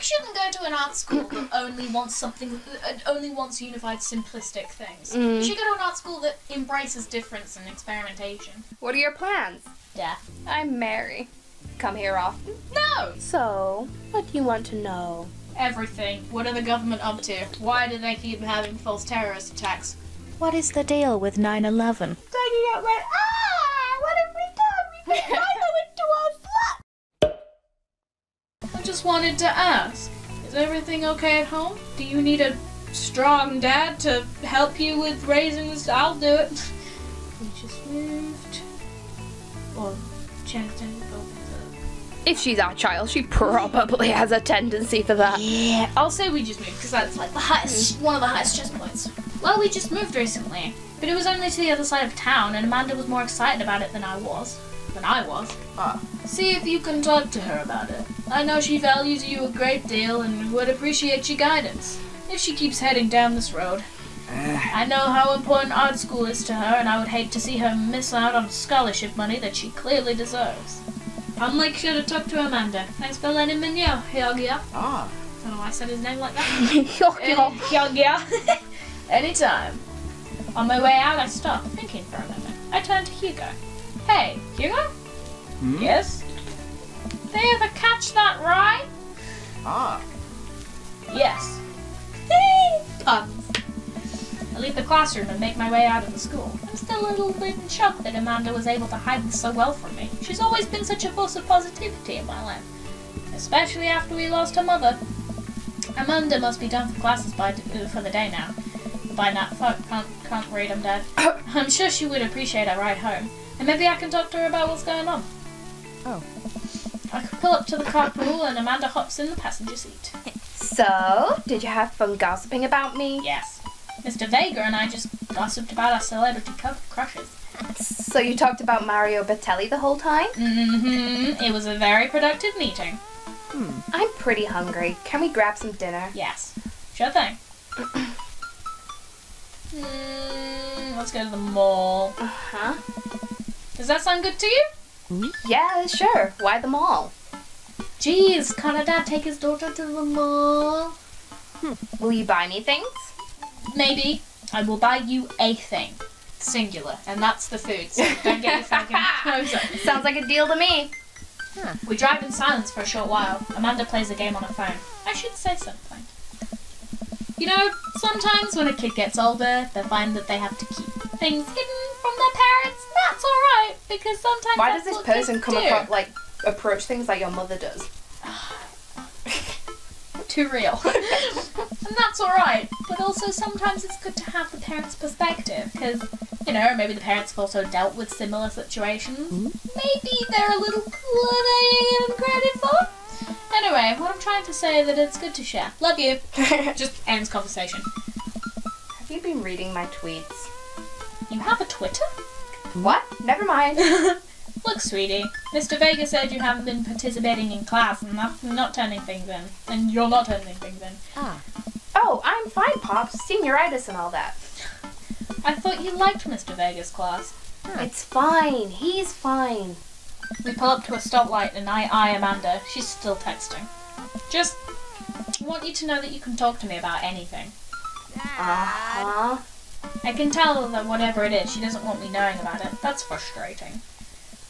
shouldn't go to an art school that only wants unified, simplistic things. Mm. You should go to an art school that embraces difference and experimentation. What are your plans? Yeah. I'm Mary. Come here often? No! So, what do you want to know? Everything. What are the government up to? Why do they keep having false terrorist attacks? What is the deal with 9/11? Taking out my... What have we done? We put Milo into our flat! I just wanted to ask, is everything okay at home? Do you need a strong dad to help you with raising this? I'll do it. We just moved. Or checked in. If she's our child, she probably has a tendency for that. Yeah, I'll say we just moved because that's like the highest, one of the highest stress points. Well, we just moved recently, but it was only to the other side of town, and Amanda was more excited about it than I was. See if you can talk to her about it. I know she values you a great deal and would appreciate your guidance if she keeps heading down this road. I know how important art school is to her, and I would hate to see her miss out on scholarship money that she clearly deserves. I'll make sure to talk to Amanda. Thanks for letting me know, Hyogya. Ah. I don't know why I said his name like that. Hyogya. Anytime. On my way out, I stopped, thinking for a moment. I turned to Hugo. Hey, Hugo? Hmm? Yes? They ever catch that rye? Ah. Yes. Puns. I leave the classroom and make my way out of the school. I'm still a little bit in shock that Amanda was able to hide this so well from me. She's always been such a force of positivity in my life, especially after we lost her mother. Amanda must be done for classes for the day now. By now, fuck, can't read, I'm dead. I'm sure she would appreciate a ride home, and maybe I can talk to her about what's going on. Oh. I could pull up to the carpool and Amanda hops in the passenger seat. So, did you have fun gossiping about me? Yes. Mr. Vega and I just gossiped about our celebrity crushes. So you talked about Mario Battelli the whole time? Mm-hmm. It was a very productive meeting. I'm pretty hungry. Can we grab some dinner? Yes. Sure thing. Let's go to the mall. Uh-huh. Does that sound good to you? Yeah, sure. Why the mall? Jeez, can't a dad take his daughter to the mall? Will you buy me things? Maybe. I will buy you a thing. Singular. And that's the food, so don't get your fucking hopes up. Sounds like a deal to me. We drive in silence for a short while. Amanda plays a game on her phone. I should say something. You know, sometimes when a kid gets older, they find that they have to keep things hidden from their parents. That's alright, because sometimes Why that's does this what person kids come do. across, approach things like your mother does? Too real. And that's alright, but also sometimes it's good to have the parents' perspective, because, you know, maybe the parents have also dealt with similar situations. Maybe they're a little cooler than you give them credit for. Anyway, what I'm trying to say is that it's good to share. Love you. Just ends conversation. Have you been reading my tweets? You have a Twitter? What? Never mind. Look, sweetie, Mr. Vega said you haven't been participating in class and that's not turning things in. And you're not turning things in. Oh, I'm fine, Pops. Senioritis and all that. I thought you liked Mr. Vega's class. It's fine. He's fine. We pull up to a stoplight and I eye Amanda. She's still texting. Just want you to know that you can talk to me about anything. Uh-huh. I can tell that whatever it is, she doesn't want me knowing about it. That's frustrating.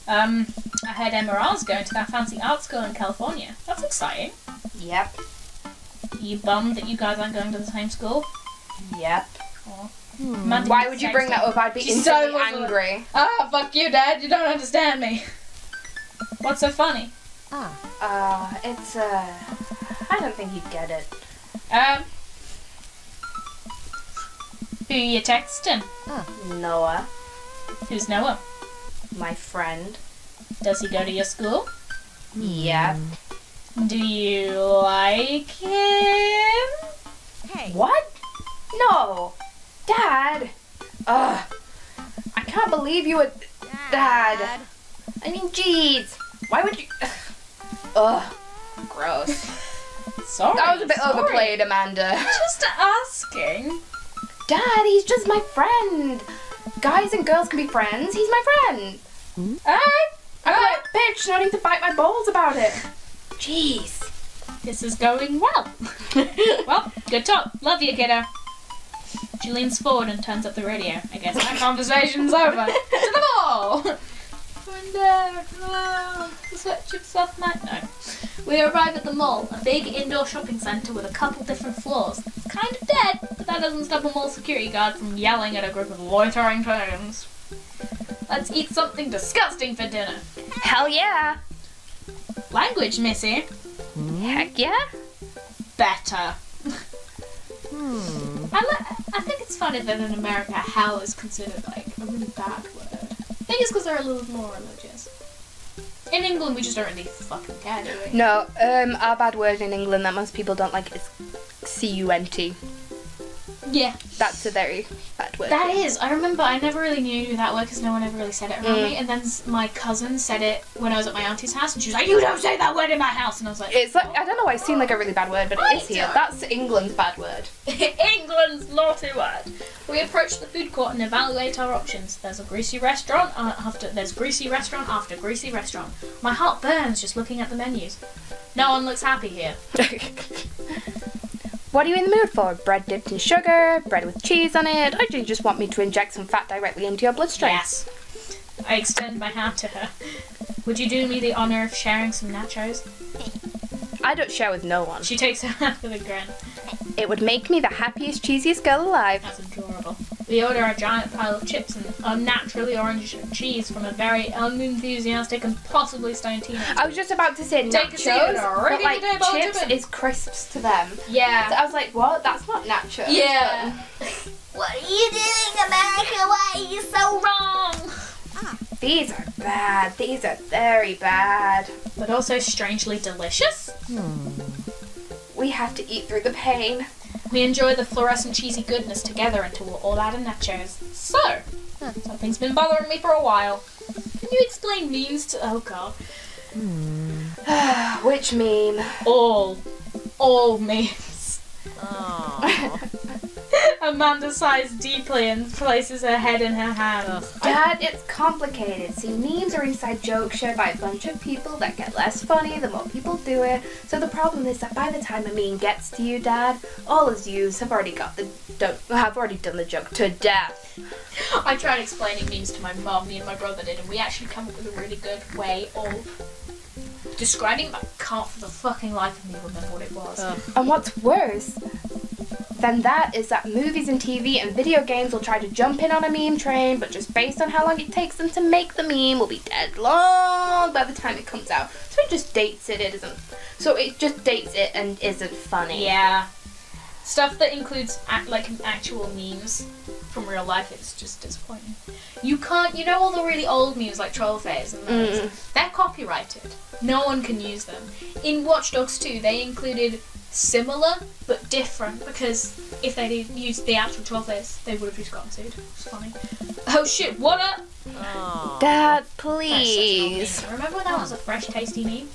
I heard MRR's going to that fancy art school in California. That's exciting. Yep. You bummed that you guys aren't going to the same school? Yep. Oh. Why would you bring that up? I'd be instantly angry. Ah, fuck you, Dad. You don't understand me. What's so funny? It's, I don't think you'd get it. Who you texting? Noah. Who's Noah? My friend. Does he go to your school? Yep. Do you like him? Hey. What? No. Dad. I can't believe you would... Dad. I mean, jeez. Why would you... Ugh. Gross. Sorry. That was a bit overplayed, Amanda. Just asking. Dad, he's just my friend. Guys and girls can be friends. He's my friend. I'm a bitch, not even to bite my balls about it. Jeez. This is going well. Well, good talk. Love you, kiddo. She leans forward and turns up the radio. I guess that conversation's over. To the mall! The switch himself might know. We arrive at the mall, a big indoor shopping centre with a couple different floors. It's kind of dead, but that doesn't stop a mall security guard from yelling at a group of loitering teens. Let's eat something disgusting for dinner. Hell yeah. Language, missy. Heck yeah. Better. I think it's funny that in America, hell is considered like a really bad word. I think it's because they're a little more religious. In England, we just don't really fucking care, do we? No, our bad word in England that most people don't like is cunt. Yeah. That's a very bad word. That is. I remember I never really knew that word because no one ever really said it around me. And then my cousin said it when I was at my auntie's house, and she was like, "You don't say that word in my house." And I was like, It's like, I don't know why it seemed like a really bad word, but it is here. That's England's bad word. England's naughty word. We approach the food court and evaluate our options. There's a greasy restaurant there's greasy restaurant after greasy restaurant. My heart burns just looking at the menus. No one looks happy here. What are you in the mood for? Bread dipped in sugar, bread with cheese on it, or do you just want me to inject some fat directly into your bloodstream? Yes. I extend my hand to her. Would you do me the honour of sharing some nachos? I don't share with no one. She takes her hand with a grin. It would make me the happiest, cheesiest girl alive. That's adorable. We order a giant pile of chips and unnaturally orange cheese from a very unenthusiastic and possibly stoned teenager. I was just about to say Take a seat and nachos, already but like did about chips it. is crisps to them. So Yeah. I was like, what? That's not nachos. Yeah. What are you doing, America? Why are you so wrong? These are bad. These are very bad. But also strangely delicious. We have to eat through the pain. We enjoy the fluorescent cheesy goodness together until we're all out of nachos. So, something's been bothering me for a while. Can you explain memes to... Oh god. Which meme? All memes. Amanda sighs deeply and places her head in her hands. Dad, it's complicated. See, memes are inside jokes shared by a bunch of people that get less funny the more people do it. So the problem is that by the time a meme gets to you, Dad, all of yous have already done the joke to death. I tried explaining memes to my mum, me and my brother did, and we actually come up with a really good way of describing it, but I can't for the fucking life of me remember what it was. And what's worse than that is that movies and TV and video games will try to jump in on a meme train, but just based on how long it takes them to make the meme will be dead long by the time it comes out. So it just dates it, and isn't funny. Yeah. Stuff that includes actual memes from real life, it's just disappointing. You know all the really old memes like Troll Face and those, they're copyrighted. No one can use them. In Watch Dogs 2, they included similar but different, because if they did use the actual Troll Face, they would have just gotten sued. It's funny. Oh shit, what up? Dad, That's please. such an old meme. Remember when that was a fresh, tasty meme?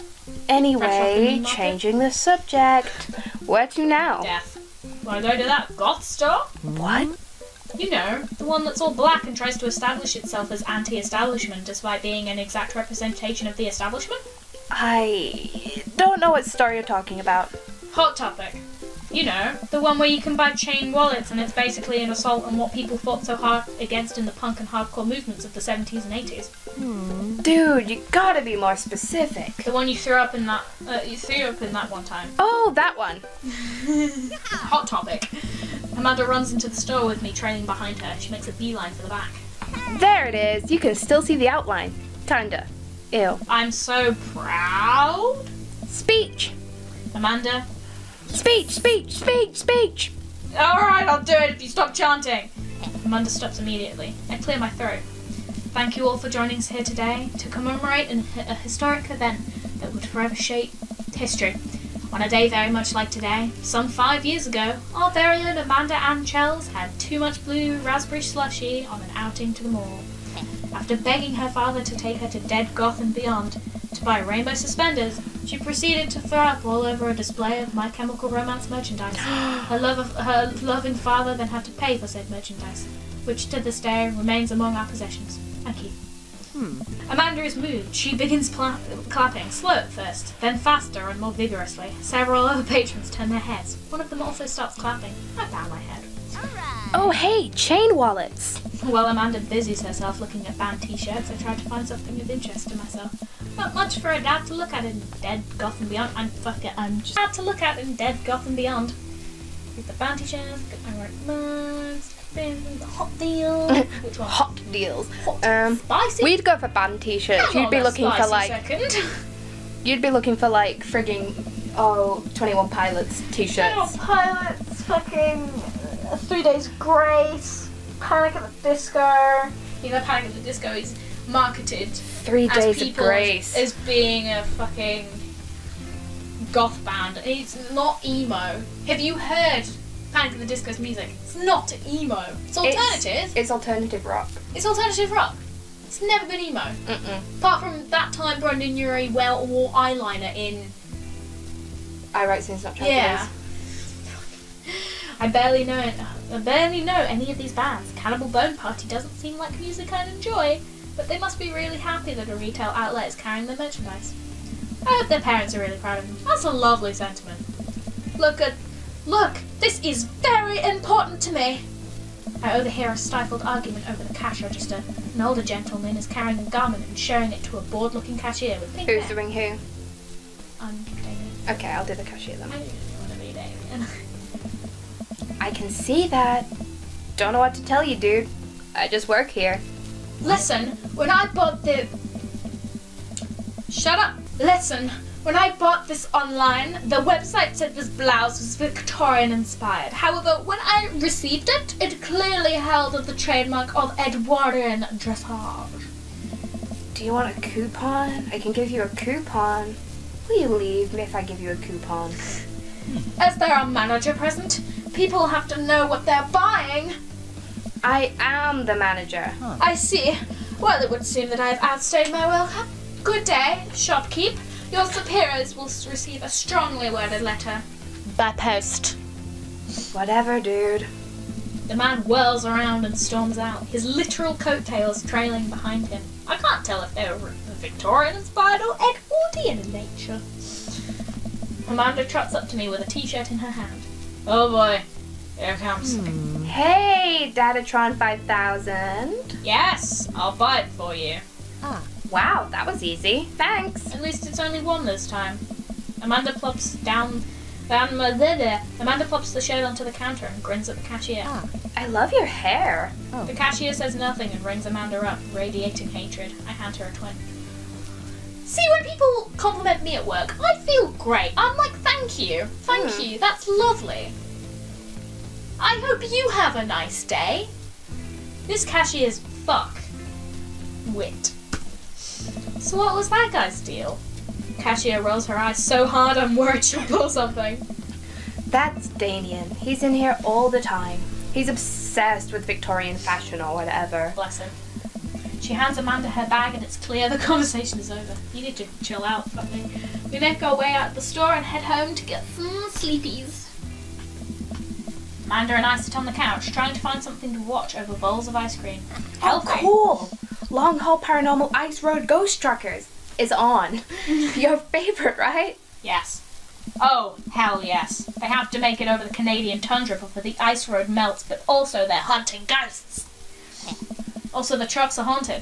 Anyway, changing the subject. Where to now? Death. Wanna go to that goth store? What? You know, the one that's all black and tries to establish itself as anti-establishment despite being an exact representation of the establishment? I don't know what store you're talking about. Hot Topic. You know, the one where you can buy chain wallets and it's basically an assault on what people fought so hard against in the punk and hardcore movements of the 70s and 80s. Dude, you gotta be more specific. The one you threw up in that one time. Oh, that one. Hot Topic. Amanda runs into the store with me trailing behind her. She makes a beeline for the back. There it is. You can still see the outline. Kinda. Ew. I'm so proud. Speech. Amanda. Speech, speech, speech, speech. Alright, I'll do it if you stop chanting. Amanda stops immediately. I clear my throat. Thank you all for joining us here today to commemorate a historic event that would forever shape history. On a day very much like today, some 5 years ago, our very own Amanda Ann Chells had too much blue raspberry slushy on an outing to the mall. After begging her father to take her to Dead Goth and beyond to buy rainbow suspenders, she proceeded to throw up all over a display of My Chemical Romance merchandise. Her loving father then had to pay for said merchandise, which to this day remains among our possessions. Thank you. Amanda is moved. She begins clapping, slow at first, then faster and more vigorously. Several other patrons turn their heads. One of them also starts clapping. I bow my head. Oh, hey, chain wallets. While Amanda busies herself looking at band t-shirts, I try to find something of interest to myself. Not much for a dad to look at in Dead Goth and Beyond. I'm just dad to look at in Dead Goth and Beyond. Get the band t-shirts, get my right mugs, the hot deal. Which one? Hot deals. Spicy? We'd go for band t-shirts. You'd be looking for You'd be looking for like frigging 21 Pilots t-shirts. 21 Pilots, fucking 3 Days Grace, Panic at the Disco. You know, Panic at the Disco is marketed 3 Days of Grace as being a fucking goth band. It's not emo. Have you heard Panic at the Disco's music? It's not emo. It's alternative. It's alternative rock. It's alternative rock. It's never been emo. Apart from that time Brendan Urie wore eyeliner in I Write Scenes Not Tragedies. Yeah. I barely know any of these bands. Cannibal Bone Party doesn't seem like music I'd enjoy, but they must be really happy that a retail outlet is carrying their merchandise. I hope their parents are really proud of them. That's a lovely sentiment. Look, this is very important to me. I overhear a stifled argument over the cash register. An older gentleman is carrying a garment and showing it to a bored-looking cashier with pink hair. Who's doing who? I'm Damien. Okay, I'll do the cashier then. I don't really want to be Damien. I can see that. Don't know what to tell you, dude. I just work here. Listen, when I bought the... Shut up! Listen, when I bought this online, the website said this blouse was Victorian inspired. However, when I received it, it clearly held the trademark of Edwardian dressage. Do you want a coupon? I can give you a coupon. Will you leave me if I give you a coupon? As there are manager present, people have to know what they're buying. I am the manager. I see. Well, it would seem that I have outstayed my welcome. Good day, shopkeep. Your superiors will receive a strongly worded letter. By post. Whatever, dude. The man whirls around and storms out, his literal coattails trailing behind him. I can't tell if they were Victorian-inspired or Edwardian in nature. Amanda trots up to me with a t-shirt in her hand. Oh boy, here it comes. Hey, Datatron 5000. Yes, I'll buy it for you. Wow, that was easy. Thanks. At least it's only one this time. Amanda plops the shirt onto the counter and grins at the cashier. I love your hair. The cashier says nothing and rings Amanda up, radiating hatred. I hand her a twin. See, when people compliment me at work, I feel great. I'm like, thank you, that's lovely. I hope you have a nice day. This cashier's wit. So what was that guy's deal? Cashier rolls her eyes so hard I'm worried she'll pull something. That's Damien. He's in here all the time. He's obsessed with Victorian fashion or whatever. Bless him. She hands Amanda her bag and it's clear the conversation is over. You need to chill out, something. We make our way out the store and head home to get some sleepies. Amanda and I sit on the couch trying to find something to watch over bowls of ice cream. Healthy. Oh, cool! Long Haul Paranormal Ice Road Ghost Truckers is on. Your favorite, right? Yes. Oh, hell yes. They have to make it over the Canadian tundra before the ice road melts, but also they're hunting ghosts. Also, the trucks are haunted.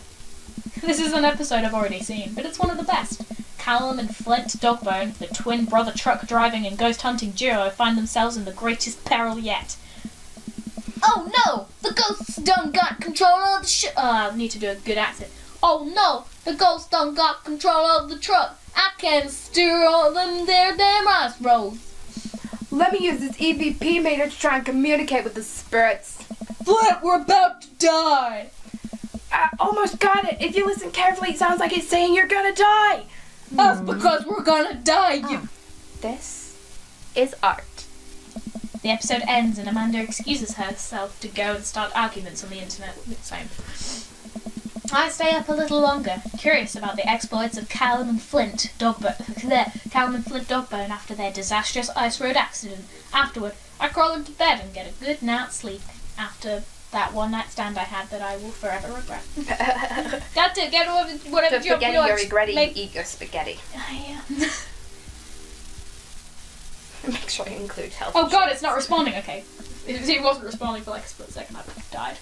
This is an episode I've already seen, but it's one of the best. Callum and Flint Dogbone, the twin brother truck driving and ghost hunting duo, find themselves in the greatest peril yet. Oh no! The ghosts done got control of the I need to do a good accent. Oh no! The ghosts done got control of the truck. I can't steer all them there damn ice roads. Let me use this EVP meter to try and communicate with the spirits. Flint, we're about to die! I almost got it. If you listen carefully, it sounds like it's saying you're gonna die. That's because we're gonna die, you... This is art. The episode ends and Amanda excuses herself to go and start arguments on the internet. Same. I stay up a little longer, curious about the exploits of Callum and Flint Dogbone after their disastrous ice road accident. Afterward, I crawl into bed and get a good night's sleep after that one night stand I had that I will forever regret. That's it. Get whatever The job spaghetti you want. you're regretting, Make- eat your spaghetti. Make sure you include health. Oh god, it's not responding. Okay. It wasn't responding for like a split second. I died.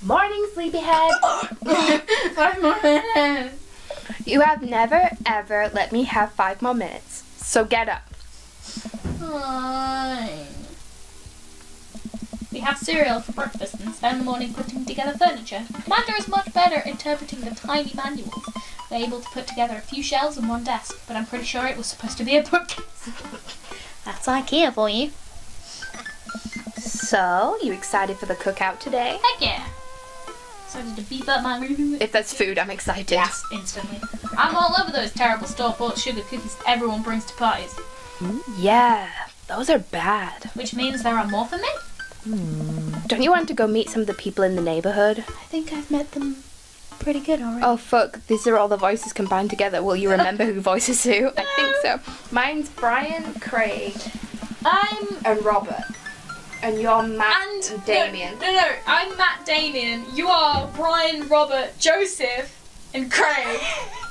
Morning, sleepyhead. 5 more minutes. You have never, ever let me have 5 more minutes. So get up. Fine. We have cereal for breakfast and spend the morning putting together furniture. Amanda is much better at interpreting the tiny manuals. We're able to put together a few shelves and one desk, but I'm pretty sure it was supposed to be a bookcase. That's IKEA for you. So, you excited for the cookout today? Heck yeah. Excited to beef up my room. If that's food, I'm excited. Yes, instantly. I'm all over those terrible store-bought sugar cookies everyone brings to parties. Yeah, those are bad. Which means there are more for me. Don't you want to go meet some of the people in the neighborhood? I think I've met them pretty good already. Oh fuck, these are all the voices combined together. Will you remember who voices who? I think so. Mine's Brian, Craig, and Robert. And you're Matt and Damien. No, I'm Matt Damien. You are Brian, Robert, Joseph, and Craig.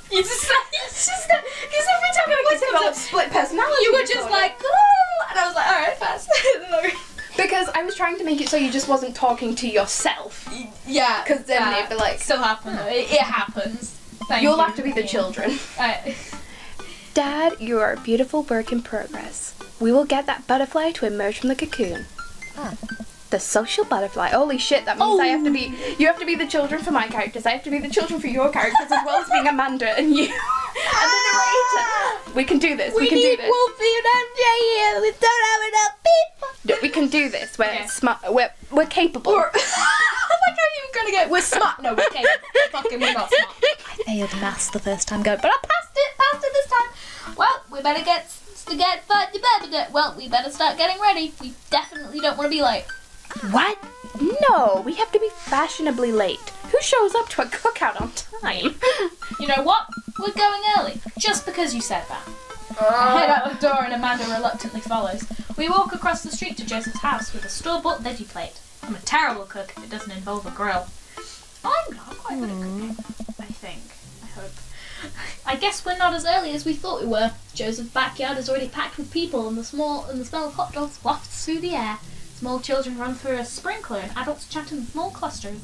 It's just because every time I was developed split personality. you were just like, oh, and I was like, alright, fast. Because I was trying to make it so you just wasn't talking to yourself. Yeah. Because then they'd be like, still happen though. It happens. Thank you'll you. have to be the children. Dad, you are a beautiful work in progress. We will get that butterfly to emerge from the cocoon. The social butterfly. Holy shit, that means you have to be the children for my characters. I have to be the children for your characters as well as being Amanda and you. And the narrator. We can do this. We can do this. Wolfie and MJ here. We don't have enough people. No, we can do this. We're Okay. smart. We're capable. Like how you gonna get? We're smart. No, we're capable. Fucking, we're not smart. I failed maths the first time go, but I Passed it this time. Well, we better we better start getting ready. We definitely don't want to be late. What? No, we have to be fashionably late. Who shows up to a cookout on time? You know what? We're going early, just because you said that. I head out the door and Amanda reluctantly follows. We walk across the street to Joseph's house with a store-bought veggie plate. I'm a terrible cook if it doesn't involve a grill. I'm quite good at cooking, I think. I hope. I guess we're not as early as we thought we were. Joseph's backyard is already packed with people and the smell of hot dogs wafts through the air. Small children run through a sprinkler and adults chat in small clusters.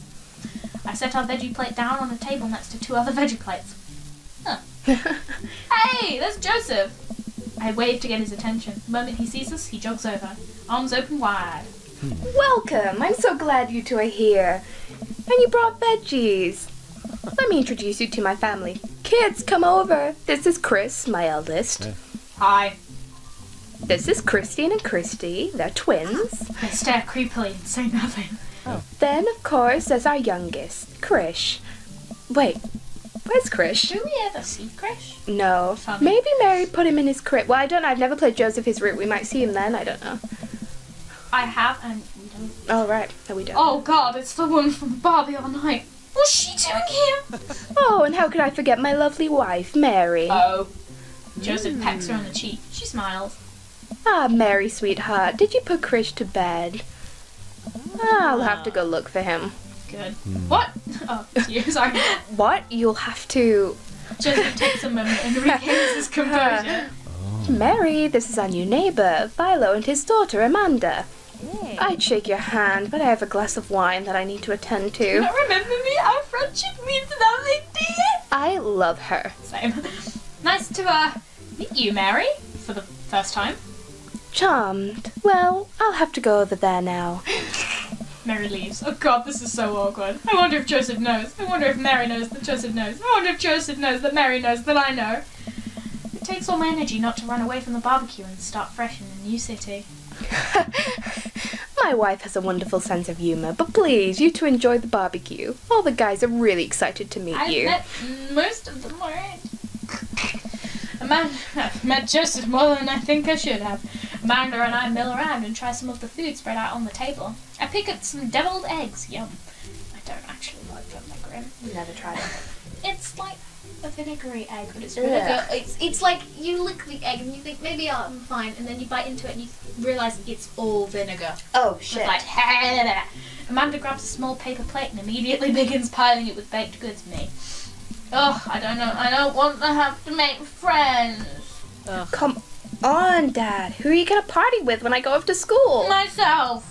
I set our veggie plate down on a table next to 2 other veggie plates. Huh. Hey, there's Joseph! I wave to get his attention. The moment he sees us, he jogs over, arms open wide. Welcome. I'm so glad you two are here. And you brought veggies. Let me introduce you to my family. Kids, come over. This is Chris, my eldest. Hi. This is Christine and Christy. They're twins. I stare creepily and say nothing. Then, of course, there's our youngest, Krish. Wait, where's Krish? Do we ever see Krish? No. Funny. Maybe Mary put him in his crib. Well, I don't know. I've never played Joseph His Root. We might see him then. I don't know. I have, and we don't. Oh, right. No, we don't. Oh god, it's the one from Barbie all night. What's she doing here? Oh, and how could I forget my lovely wife, Mary? Oh. Joseph pecks her on the cheek. She smiles. Ah, Mary, sweetheart. Did you put Krish to bed? I'll have to go look for him. Good. What? Oh, you, sorry. What? You'll have to... Joseph takes a moment and regains his composure. Mary, this is our new neighbour, Philo, and his daughter, Amanda. Hey. I'd shake your hand, but I have a glass of wine that I need to attend You to. don't remember me? Our friendship means nothing to you. I love her. Same. Nice to, meet you, Mary, for the first time. Charmed. Well, I'll have to go over there now. Mary leaves. Oh god, this is so awkward. I wonder if Joseph knows. I wonder if Mary knows that Joseph knows. I wonder if Joseph knows that Mary knows that I know. It takes all my energy not to run away from the barbecue and start fresh in a new city. My wife has a wonderful sense of humour, but please, you two enjoy the barbecue. All the guys are really excited to meet you. I've met most of them already. I've met Joseph more than I think I should have. Amanda and I mill around and try some of the food spread out on the table. I pick up some deviled eggs. Yum. I don't actually like them, they're grim. Never tried it. It's like a vinegary egg, but it's vinegar. It's like you lick the egg and you think maybe I'm fine, and then you bite into it and you realise it's all vinegar. Oh It's shit. like, Amanda grabs a small paper plate and immediately begins piling it with baked goods. Me. Oh, I don't know. I don't want to have to make friends. Come on, Dad. Who are you gonna party with when I go off to school? Myself.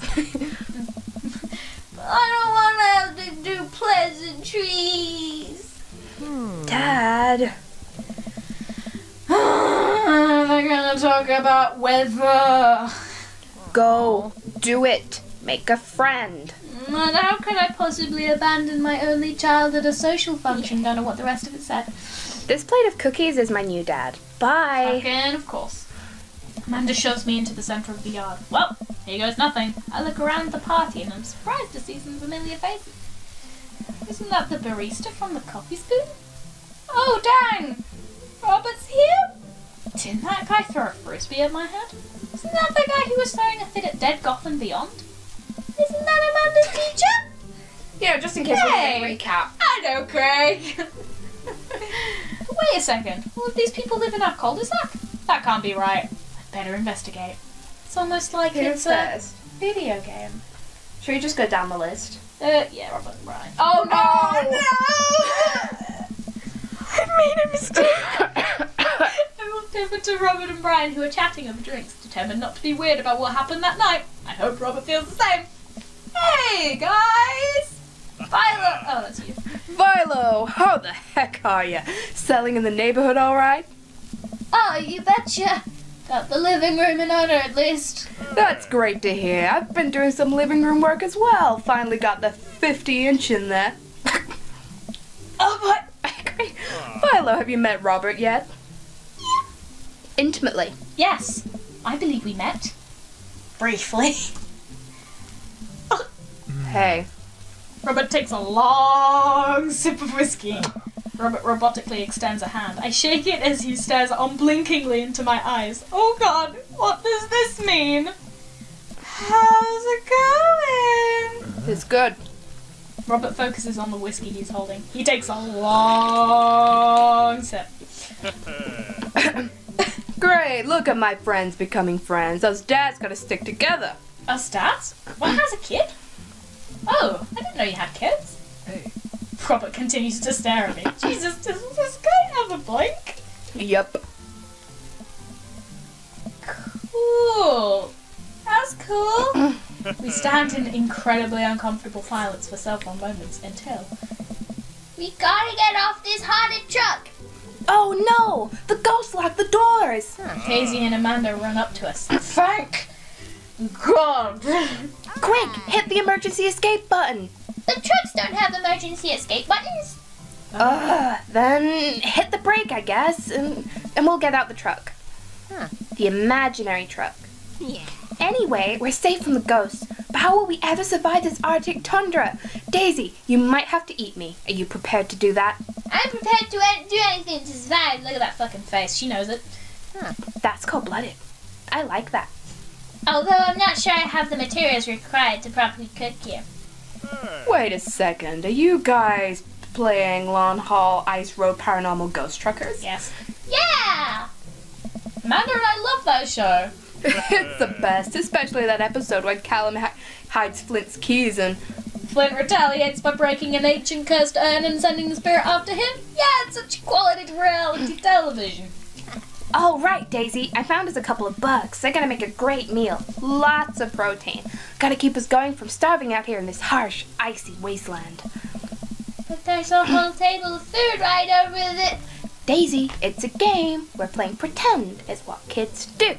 I don't want to have to do pleasantries. Dad. They're gonna talk about weather. Go. Do it. Make a friend. And how could I possibly abandon my only child at a social function? Don't know what the rest of it said. This plate of cookies is my new dad. Bye. Again, of course. Amanda shoves me into the centre of the yard. Well, here goes nothing. I look around the party and I'm surprised to see some familiar faces. Isn't that the barista from the coffee spoon? Oh, dang! Robert's here? Didn't that guy throw a frisbee at my head? Isn't that the guy who was throwing a fit at Dead Gotham Beyond? Isn't that Amanda's teacher? Yeah, just in case we can recap. I know, Craig. Wait a second. All of these people live in our cul-de-sac? That can't be right. I'd better investigate. It's almost like it's a video game. Should we just go down the list? Yeah, Robert and Brian. Oh no! I made a mistake. I walked over to Robert and Brian, who were chatting over drinks, determined not to be weird about what happened that night. I hope Robert feels the same. Hey, guys! Violet! Oh, that's you. Vilo, how the heck are you? Selling in the neighborhood all right? Oh, you betcha. Got the living room in order, at least. That's great to hear. I've been doing some living room work as well. Finally got the 50-inch in there. Oh, but great. Vilo, have you met Robert yet? Yeah. Intimately. Yes, I believe we met. Briefly. Hey. Robert takes a long sip of whiskey. Robert robotically extends a hand. I shake it as he stares unblinkingly into my eyes. Oh God, what does this mean? How's it going? It's good. Robert focuses on the whiskey he's holding. He takes a long sip. Great, look at my friends becoming friends. Us dads gotta stick together. Us dads? One has a kid? Oh, I didn't know you had kids. Hey. Robert continues to stare at me. Jesus, does this guy have a blink? Yep. Cool. That's cool. We stand in incredibly uncomfortable silence for several moments until... We gotta get off this haunted truck. Oh no! The ghost locked the doors! Daisy and Amanda run up to us. Thank God! Quick, hit the emergency escape button! The trucks don't have emergency escape buttons. Then hit the brake, I guess, and we'll get out the truck. The imaginary truck. Yeah. Anyway, we're safe from the ghosts, but how will we ever survive this Arctic tundra? Daisy, you might have to eat me. Are you prepared to do that? I'm prepared to do anything to survive. Look at that fucking face. She knows it. That's cold-blooded. I like that. Although I'm not sure I have the materials required to properly cook here. Wait a second, are you guys playing Long Haul Ice Road Paranormal Ghost Truckers? Yes. Yeah! Amanda and I love that show. It's the best, especially that episode when Callum hides Flint's keys and... Flint retaliates by breaking an ancient cursed urn and sending the spirit after him. Yeah, it's such quality reality television. Oh, right, Daisy. I found us a couple of bugs. They're gonna make a great meal. Lots of protein. Gotta keep us going from starving out here in this harsh, icy wasteland. But there's a whole table of food right over there. Daisy, it's a game. We're playing pretend, is what kids do.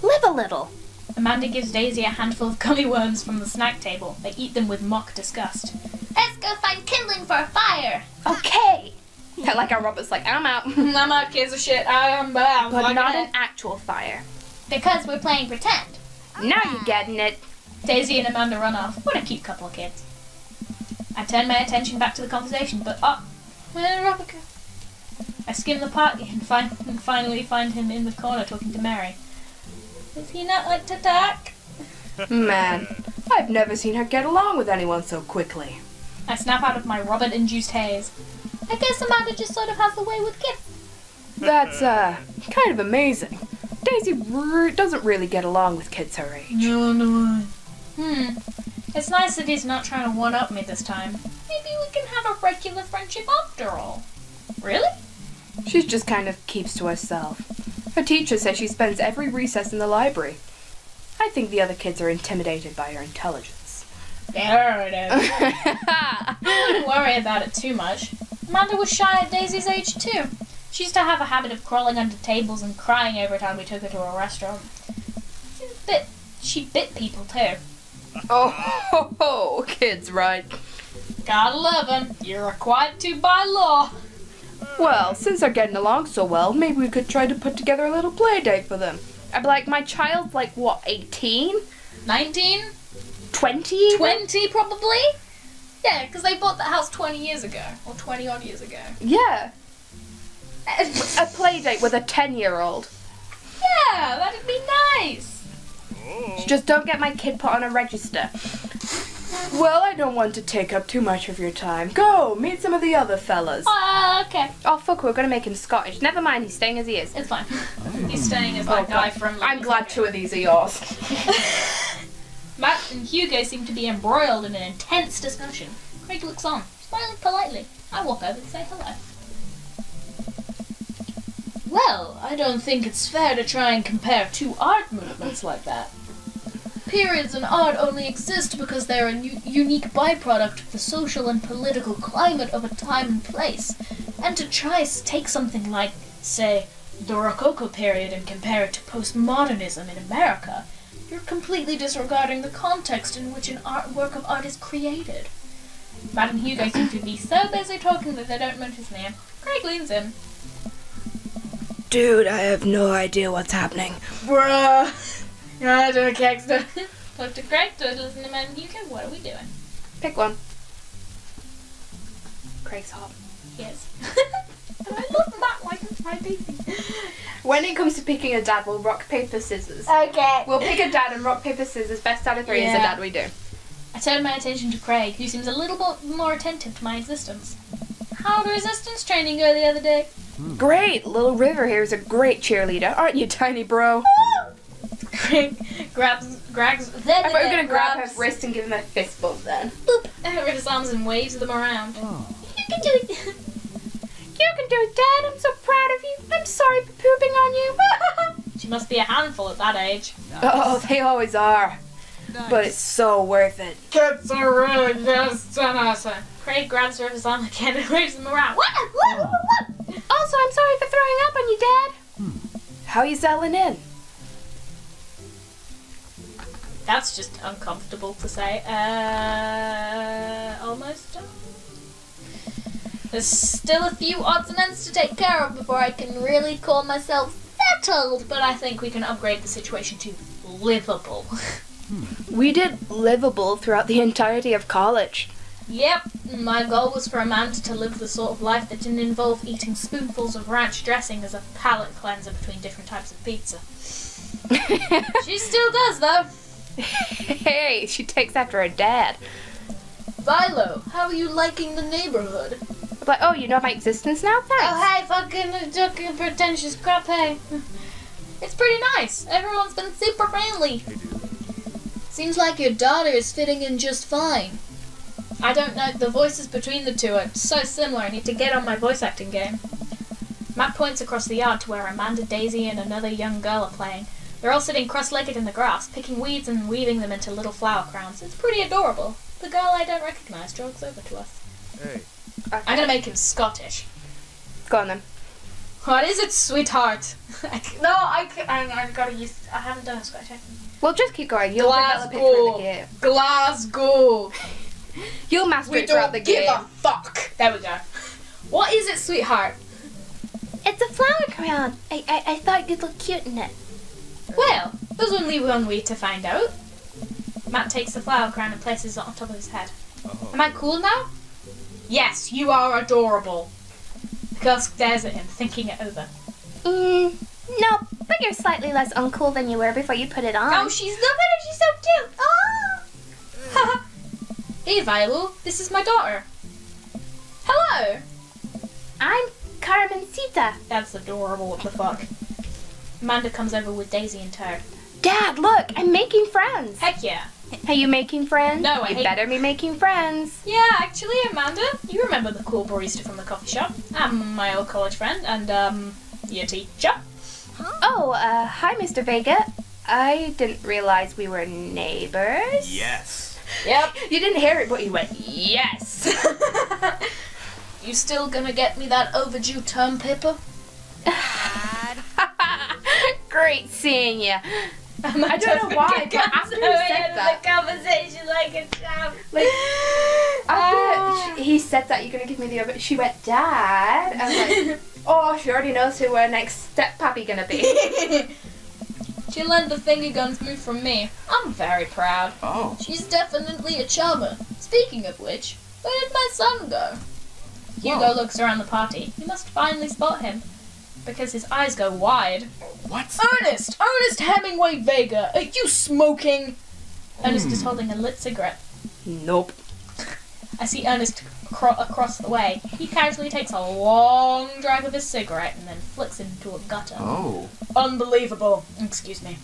Live a little. Amanda gives Daisy a handful of gummy worms from the snack table. They eat them with mock disgust. Let's go find kindling for a fire. Okay. I like how Robert's like, I'm out. I'm out, kids of shit. I'm out. But not an actual fire. Because we're playing pretend. Now you're getting it. Daisy and Amanda run off. What a cute couple of kids. I turn my attention back to the conversation, but where did Robert go? I skim the party and finally find him in the corner talking to Mary. Does he not like to talk? Man, I've never seen her get along with anyone so quickly. I snap out of my Robert-induced haze. I guess Amanda just sort of has the way with kids. That's, kind of amazing. Daisy doesn't really get along with kids her age. No. It's nice that he's not trying to one-up me this time. Maybe we can have a regular friendship after all. Really? She just kind of keeps to herself. Her teacher says she spends every recess in the library. I think the other kids are intimidated by her intelligence. There it is. I wouldn't worry about it too much. Amanda was shy at Daisy's age too. She used to have a habit of crawling under tables and crying every time we took her to a restaurant. She bit people too. Oh, kids, right? Gotta love 'em. You're required to by law. Well, since they're getting along so well, maybe we could try to put together a little play date for them. I'd be like, my child's like, what, 18? 19? 20? 20 probably? Yeah, because they bought the house 20 years ago. Or 20 odd years ago. Yeah. A play date with a 10-year-old. Yeah, that'd be nice. Just don't get my kid put on a register. Well, I don't want to take up too much of your time. Go, meet some of the other fellas. Okay. Oh, fuck, we're gonna make him Scottish. Never mind, he's staying as he is. It's fine. He's staying as that guy from... I'm glad two of these are yours. Matt and Hugo seem to be embroiled in an intense discussion. Craig looks on, smiling politely. I walk over and say hello. Well, I don't think it's fair to try and compare two art movements like that. Periods in art only exist because they're a unique byproduct of the social and political climate of a time and place. And to try take something like, say, the Rococo period and compare it to postmodernism in America, you're completely disregarding the context in which an work of art is created. Matt and Hugo seem to be so busy talking that they don't notice me. Craig leans in. Dude, I have no idea what's happening. Bruh! I don't care. Talk to Craig, do I listen to Matt and Hugo? What are we doing? Pick one. Craig's hot. Yes. I love Matt like it's my baby. When it comes to picking a dad, we'll rock, paper, scissors. Okay. We'll pick a dad and rock, paper, scissors. Best out of three is the dad we do. I turned my attention to Craig, who seems a little bit more attentive to my existence. How'd resistance training go the other day? Great! Little River here is a great cheerleader. Aren't you, tiny bro? Craig grabs. I thought you were going to grab her wrist and give him a fist bump then. Boop! Over his arms and waves them around. You can do it. You can do it, Dad. I'm so proud of you. I'm sorry for pooping on you. She must be a handful at that age. Oh, they always are. Nice. But it's so worth it. Kids are really just awesome. Craig grabs her his arm again and waves them around. Also, I'm sorry for throwing up on you, Dad. How you settling in? That's just uncomfortable to say. Almost done. There's still a few odds and ends to take care of before I can really call myself settled, but I think we can upgrade the situation to livable. We did livable throughout the entirety of college. Yep, my goal was for Amanda to live the sort of life that didn't involve eating spoonfuls of ranch dressing as a palate cleanser between different types of pizza. She still does, though. Hey, she takes after her dad. Philo, how are you liking the neighborhood? Like, oh, you know my existence now? Thanks. Oh, hey, fucking pretentious crap, hey. It's pretty nice. Everyone's been super friendly. Seems like your daughter is fitting in just fine. I don't know, the voices between the two are so similar. I need to get on my voice acting game. Matt points across the yard to where Amanda, Daisy, and another young girl are playing. They're all sitting cross-legged in the grass, picking weeds and weaving them into little flower crowns. It's pretty adorable. The girl I don't recognise jogs over to us. Hey. I'm gonna make him Scottish. Go on then. What is it, sweetheart? I haven't done a Scottish accent. Well, just keep going. You'll develop it through the game. Glasgow. You'll master We it throughout the don't give game. a fuck. There we go. What is it, sweetheart? It's a flower crown. I thought you'd look cute in it. Well, there's only one way to find out. Matt takes the flower crown and places it on top of his head. Am I cool now? Yes, you are adorable. The girl stares at him, thinking it over. No, but you're slightly less uncool than you were before you put it on. Oh, she's look at her, she's so cute. Oh. Hey, Viola, this is my daughter. Hello. I'm Carmencita. That's adorable. What the fuck? Amanda comes over with Daisy in tow. Dad, look, I'm making friends. Heck yeah. Are you making friends? No, I You hate- better be making friends. Yeah, actually, Amanda, you remember the cool barista from the coffee shop? I'm my old college friend and, your teacher. Oh, hi, Mr. Vega. I didn't realize we were neighbors. Yes. Yep. You didn't hear it, but you went, yes. You still gonna get me that overdue term paper? Great seeing you. I don't know why, but after he said that, The conversation like a champ. like, after he said that, you're gonna give me the other. She went, Dad. I was like, oh, she already knows who her next step pappy gonna be. She learned the finger guns move from me. I'm very proud. Oh. She's definitely a charmer. Speaking of which, where did my son go? Hugo Whoa. looks around the party. You must finally spot him, because his eyes go wide. What? Ernest Hemingway Vega, are you smoking? Ernest is holding a lit cigarette. Nope. I see Ernest across the way. He casually takes a long drag of his cigarette and then flicks it into a gutter. Oh. Unbelievable. Excuse me.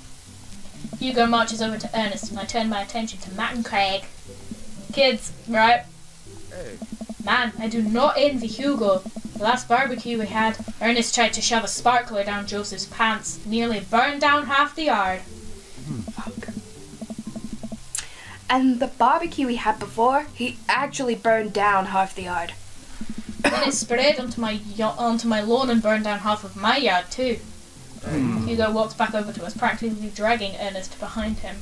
Hugo marches over to Ernest and I turn my attention to Matt and Craig. Kids, right? Hey. Man, I do not envy Hugo. The last barbecue we had, Ernest tried to shove a sparkler down Joseph's pants, nearly burned down half the yard. And the barbecue we had before, he actually burned down half the yard. Then it sprayed onto my lawn and burned down half of my yard too. Hugo walks back over to us, practically dragging Ernest behind him.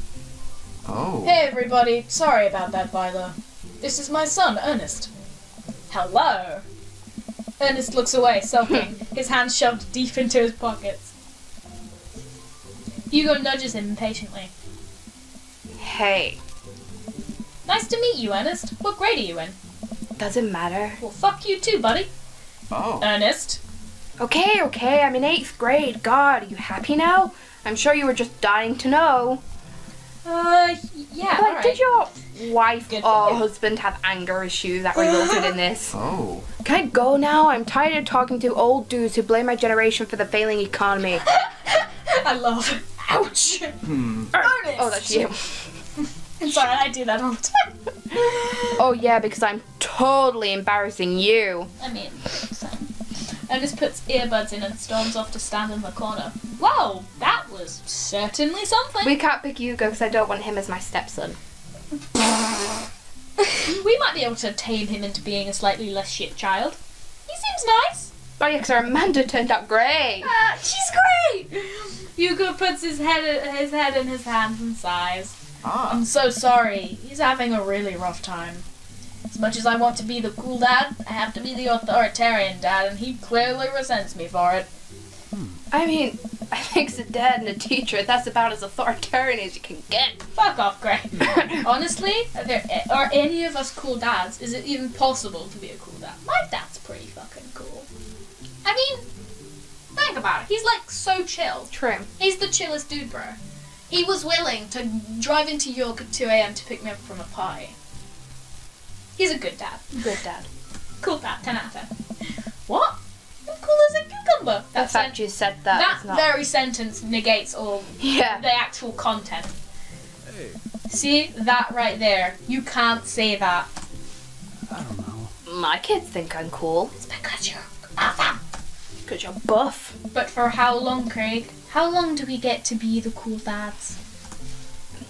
Oh. Hey everybody, sorry about that, Viola. This is my son, Ernest. Hello. Ernest looks away, sulking, his hands shoved deep into his pockets. Hugo nudges him impatiently. Hey, Nice to meet you, Ernest. What grade are you in? doesn't matter. Well, fuck you too, buddy. Oh. Ernest. Okay, I'm in 8th grade. God, are you happy now? I'm sure you were just dying to know. Yeah, Like, alright. did your wife Good or for you. husband have anger issues that resulted in this? Oh. Can I go now? I'm tired of talking to old dudes who blame my generation for the failing economy. I love it. Ouch. Ernest! Ernest! Oh, that's you. I'm sorry, I do that all the time. Oh yeah, because I'm totally embarrassing you. I mean, same. Ernest puts earbuds in and storms off to stand in the corner. Whoa, that was certainly something. We can't pick Hugo because I don't want him as my stepson. We might be able to tame him into being a slightly less shit child. He seems nice. Oh yeah, because Amanda turned out great. She's great. Hugo puts his head in his hands and sighs. Ah. I'm so sorry. He's having a really rough time. As much as I want to be the cool dad, I have to be the authoritarian dad, and he clearly resents me for it. I mean, I think as a dad and a teacher, that's about as authoritarian as you can get. Fuck off, Greg. Honestly, are any of us cool dads? Is it even possible to be a cool dad? My dad's pretty fucking cool. I mean, think about it. He's like so chill. True. He's the chillest dude, bro. He was willing to drive into York at 2 a.m. to pick me up from a party. He's a good dad. Good dad. Cool dad, 10 out of 10. What? I'm cool as a cucumber. The fact you said that That is not... very sentence negates all Yeah. the actual content. Hey. See? That right there. You can't say that. I don't know. My kids think I'm cool. It's because you're awesome. Because you're buff. But for how long, Craig? How long do we get to be the cool dads?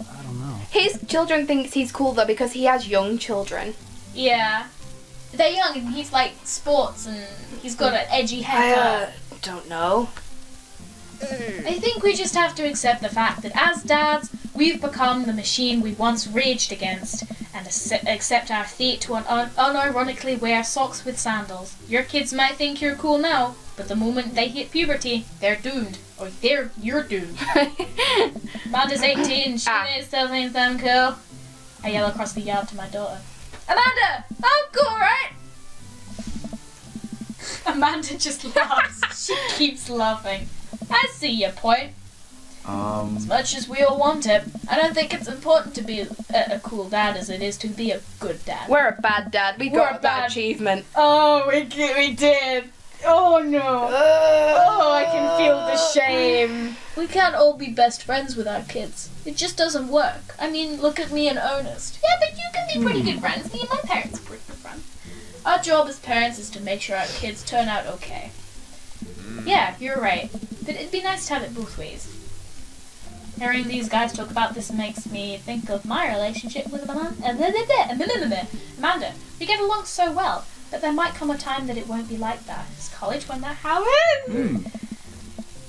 I don't know. His children thinks he's cool though because he has young children. Yeah. They're young and he's like sports and he's got an edgy haircut. Don't know. I think we just have to accept the fact that as dads, we've become the machine we once raged against and accept our fate to unironically wear socks with sandals. Your kids might think you're cool now, but the moment they hit puberty, they're doomed. Or you're doomed. Amanda's 18, she may still think I'm cool. I yell across the yard to my daughter. Amanda! I'm cool, right? Amanda just laughs. She keeps laughing. I see your point. As much as we all want it, I don't think it's important to be a cool dad as it is to be a good dad. We're a bad dad. We We're got a that bad- achievement. Oh, we did. Oh no. Oh, I can feel the shame. We can't all be best friends with our kids. It just doesn't work. I mean, look at me and Ernest. Yeah, but you can be pretty good friends. Me and my parents are pretty good friends. Our job as parents is to make sure our kids turn out okay. Yeah, you're right. But it'd be nice to have it both ways. Hearing these guys talk about this makes me think of my relationship with Amanda. We get along so well, but there might come a time that it won't be like that. Is college when that happens?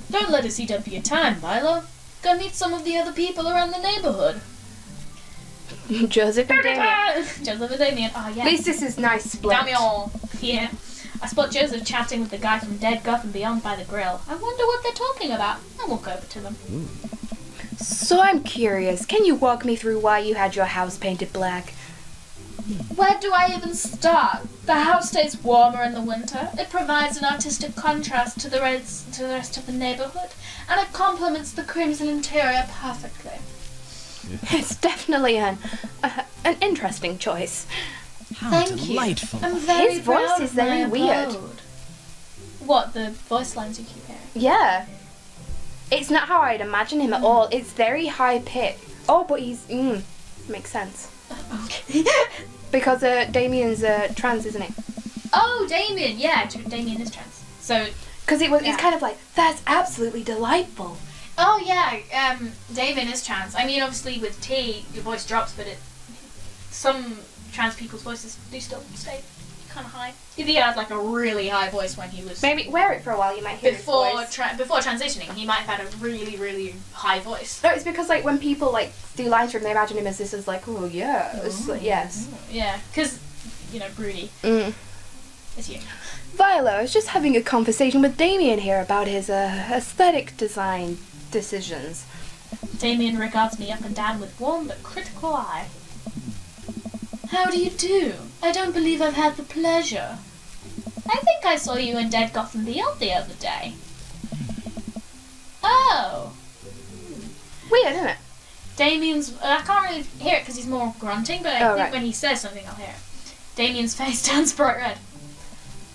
Don't let us eat up your time, Milo. Go meet some of the other people around the neighborhood. Joseph and Damien. Joseph and Damien. Oh, yeah. At least this is nice split. Damien. Yeah. I spot Joseph chatting with the guy from Dead Gotham Beyond by the grill. I wonder what they're talking about. I'll walk over to them. So I'm curious, can you walk me through why you had your house painted black? Where do I even start? The house stays warmer in the winter. It provides an artistic contrast to the rest of the neighborhood, and it complements the crimson interior perfectly. It's definitely an interesting choice. How Thank delightful. you. I'm very His voice proud is of my very weird. abode. What, the voice lines you keep hearing? Yeah. It's not how I'd imagine him at all. It's very high pitched. Oh, but he's makes sense. Okay. Because Damien's trans, isn't he? Oh, Damien. Yeah, Damien is trans. So. Because it's kind of like, that's absolutely delightful. Oh yeah, Damien is trans. I mean, obviously with T, your voice drops, but some trans people's voices do still stay kind of high. He had like a really high voice when he was. Maybe wear it for a while, you might hear his voice. Before transitioning, he might have had a really, really high voice. No, it's because like when people like do lines from him, they imagine him as this as like, oh yeah, like, yes. Yeah, because broody. It's you. Viola, I was just having a conversation with Damien here about his aesthetic design decisions. Damien regards me up and down with warm but critical eye. How do you do? I don't believe I've had the pleasure. I think I saw you in Dead Gotham Beyond the other day. Oh. Weird, isn't it? Damien's... I can't really hear it because he's more grunting, but I think when he says something I'll hear it. Damien's face turns bright red.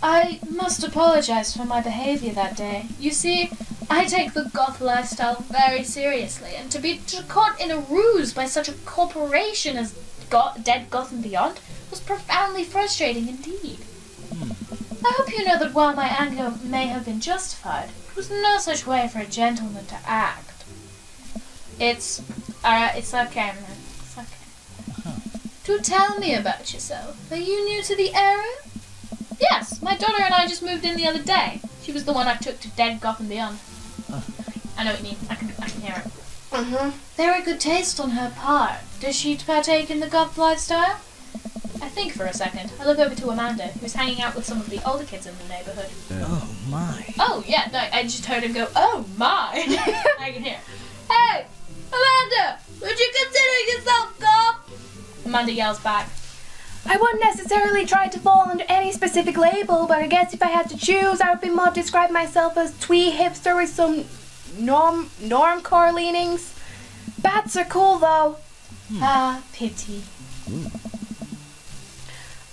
I must apologise for my behaviour that day. You see, I take the goth lifestyle very seriously, and to be caught in a ruse by such a corporation as Dead Gotham Beyond was profoundly frustrating indeed. I hope you know that while my anger may have been justified, it was no such way for a gentleman to act. It's okay, It's okay. Do tell me about yourself. Are you new to the area? Yes, my daughter and I just moved in the other day. She was the one I took to Dead Gotham Beyond. I know what you mean. I can hear it. Very good taste on her part. Does she partake in the goth lifestyle? I think for a second. I look over to Amanda, who's hanging out with some of the older kids in the neighborhood. Oh my. Oh, yeah, no, I just heard him go, oh my! I can hear. Hey, Amanda! Would you consider yourself goth? Amanda yells back. I wouldn't necessarily try to fall under any specific label, but I guess if I had to choose, I would be more describe myself as twee hipster with some normcore leanings. Bats are cool though. Ah, pity.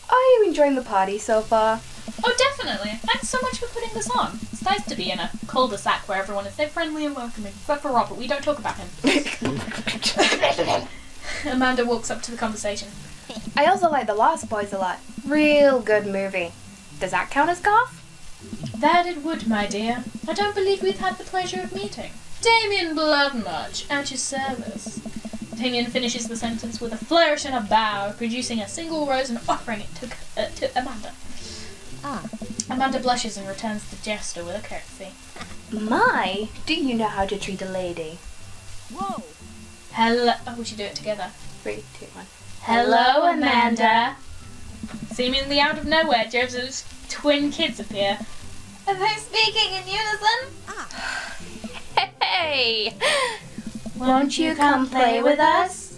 Are you enjoying the party so far? Oh, definitely. Thanks so much for putting this on. It's nice to be in a cul-de-sac where everyone is so friendly and welcoming. Except for Robert, we don't talk about him. Amanda walks up to the conversation. I also like The Lost Boys a lot. Real good movie. Does that count as goth? That it would, my dear. I don't believe we've had the pleasure of meeting. Damien Bloodmarch, at your service. Damien finishes the sentence with a flourish and a bow, producing a single rose and offering it to Amanda. Amanda blushes and returns the gesture with a curtsy. My, do you know how to treat a lady? Whoa. Hello. Oh, we should do it together. 3, 2, 1. Hello, Amanda. Seemingly out of nowhere, Joseph's twin kids appear. Are they speaking in unison? Hey! Won't you come play with us?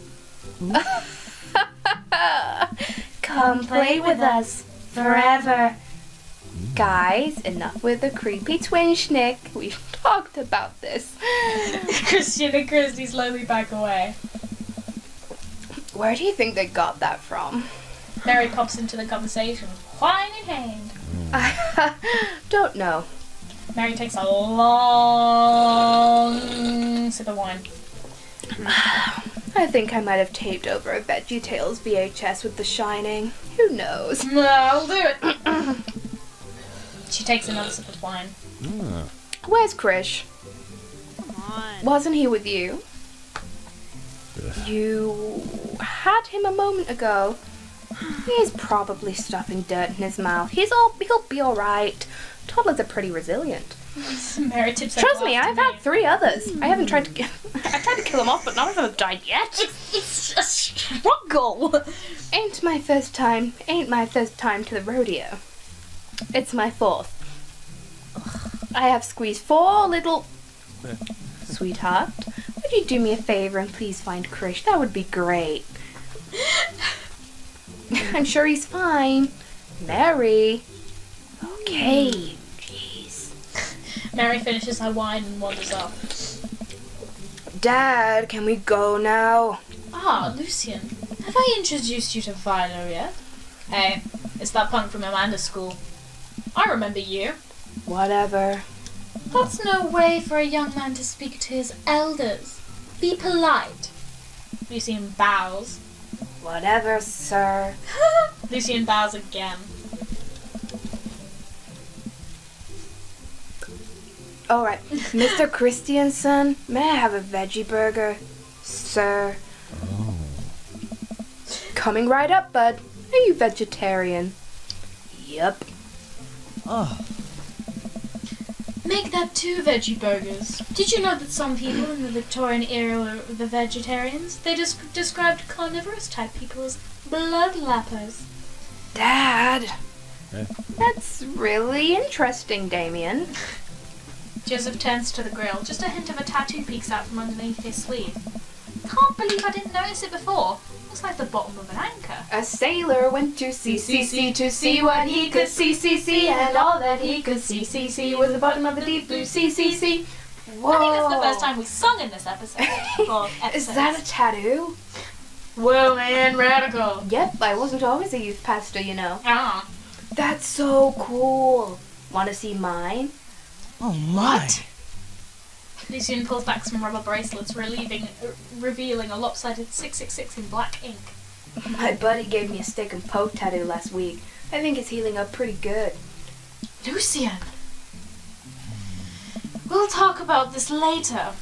Come play with us forever. Guys, enough with the creepy twin schnick. We've talked about this. Christian and Kirsty slowly back away. Where do you think they got that from? Mary pops into the conversation, wine in hand. I don't know. Mary takes a long sip of wine. I think I might have taped over a VeggieTales VHS with The Shining. Who knows? I'll do it. She takes another sip of wine. Where's Krish? Come on. Wasn't he with you? You had him a moment ago. He's probably stuffing dirt in his mouth. He'll be alright. Toddlers are pretty resilient. Mary tips her Trust glass me, to I've had 3 others. I haven't tried to I tried to kill them off, but none of them have died yet. It's a struggle. Ain't my first time to the rodeo. It's my 4th. I have squeezed 4 little... Sweetheart, would you do me a favor and please find Krish? That would be great. I'm sure he's fine. Mary. Okay. Jeez. Mary finishes her wine and wanders off. Dad, can we go now? Ah, Lucian, have I introduced you to Philo yet? Hey, it's that punk from Amanda's school. I remember you. Whatever. That's no way for a young man to speak to his elders. Be polite. Lucian bows. Whatever, sir. Lucian bows again. Alright, Mr. Christiansen, may I have a veggie burger? Sir. Oh. Coming right up, bud. Are you vegetarian? Yup. Oh. Make that 2 veggie burgers. Did you know that some people in the Victorian era were the vegetarians? They described carnivorous type people as bloodlappers. Dad. Eh? That's really interesting, Damien. Joseph turns to the grill. Just a hint of a tattoo peeks out from underneath his sleeve. Can't believe I didn't notice it before. Looks like the bottom of an anchor. A sailor went to sea to see what he could see, and all that he could see was the bottom of the deep blue sea. Whoa. I think that's the first time we sung in this episode. Or Is that a tattoo? Whoa, man, radical. Yep, I wasn't always a youth pastor, you know. Ah. That's so cool. Want to see mine? Oh my. Lucian pulls back some rubber bracelets, revealing a lopsided 666 in black ink. My buddy gave me a stick and poke tattoo last week. I think it's healing up pretty good. Lucian! We'll talk about this later.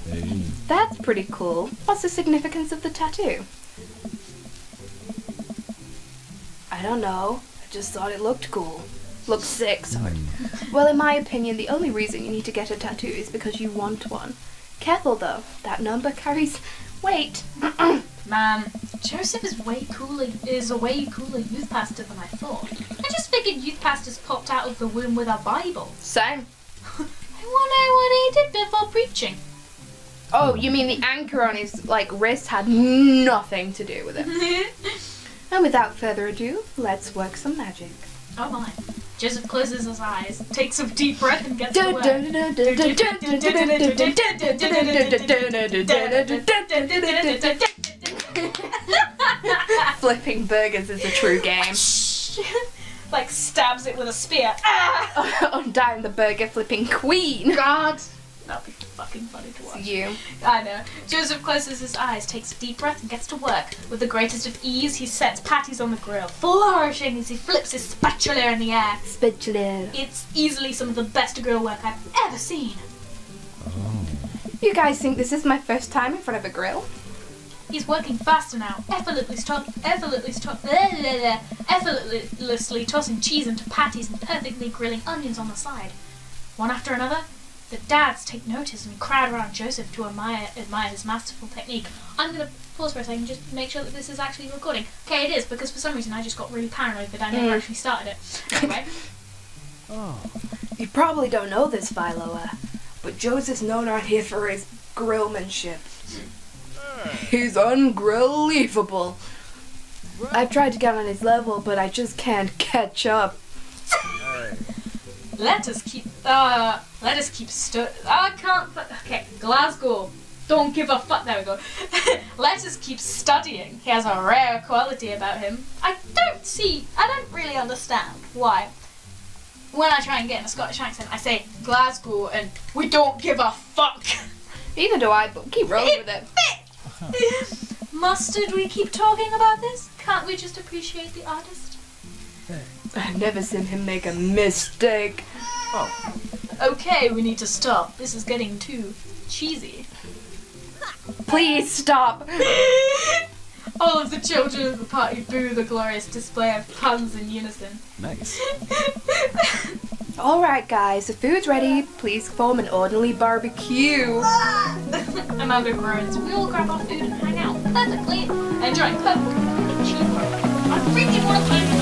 Hey. That's pretty cool. What's the significance of the tattoo? I don't know. I just thought it looked cool. Looked sick, sorry. Well, in my opinion, the only reason you need to get a tattoo is because you want one. Careful though, that number carries weight. Man, Joseph is a way cooler youth pastor than I thought. I just figured youth pastors popped out of the womb with a Bible. Same. I wonder what he did before preaching. Oh, you mean the anchor on his wrist had nothing to do with it. And without further ado, let's work some magic. Oh my. Joseph closes his eyes, takes a deep breath and gets to work. Flipping burgers is a true game. Like stabs it with a spear. Undying the burger flipping queen. God. That'd be fucking funny to watch. You. I know. Joseph closes his eyes, takes a deep breath and gets to work. With the greatest of ease, he sets patties on the grill, flourishing as he flips his spatula in the air. Spatula. It's easily some of the best grill work I've ever seen. Oh. You guys think this is my first time in front of a grill? He's working faster now, effortlessly tossing cheese into patties and perfectly grilling onions on the side. One after another, the dads take notice and crowd around Joseph to admire his masterful technique. I'm going to pause for a second just to make sure that this is actually recording. Okay, it is, because for some reason I just got really paranoid that I never actually started it. Anyway. Oh. You probably don't know this, Philo, but Joseph's known around here for his grillmanship. He's ungrillable. I've tried to get on his level, but I just can't catch up. Let us keep I can't. Okay, Glasgow. Don't give a fuck. There we go. Let us keep studying. He has a rare quality about him. I don't really understand why. when I try and get in a Scottish accent, I say Glasgow and we don't give a fuck. Neither do I, but keep rolling with it. Mustard, we keep talking about this? Can't we just appreciate the artist? I've never seen him make a mistake. Oh. Okay, we need to stop. This is getting too cheesy. Please stop. All of the children of the party boo the glorious display of puns in unison. Nice. Alright guys, the food's ready. Please form an orderly barbecue. Amanda groans. We all grab our food and hang out perfectly, enjoying Coke and cheeseburger. I really want to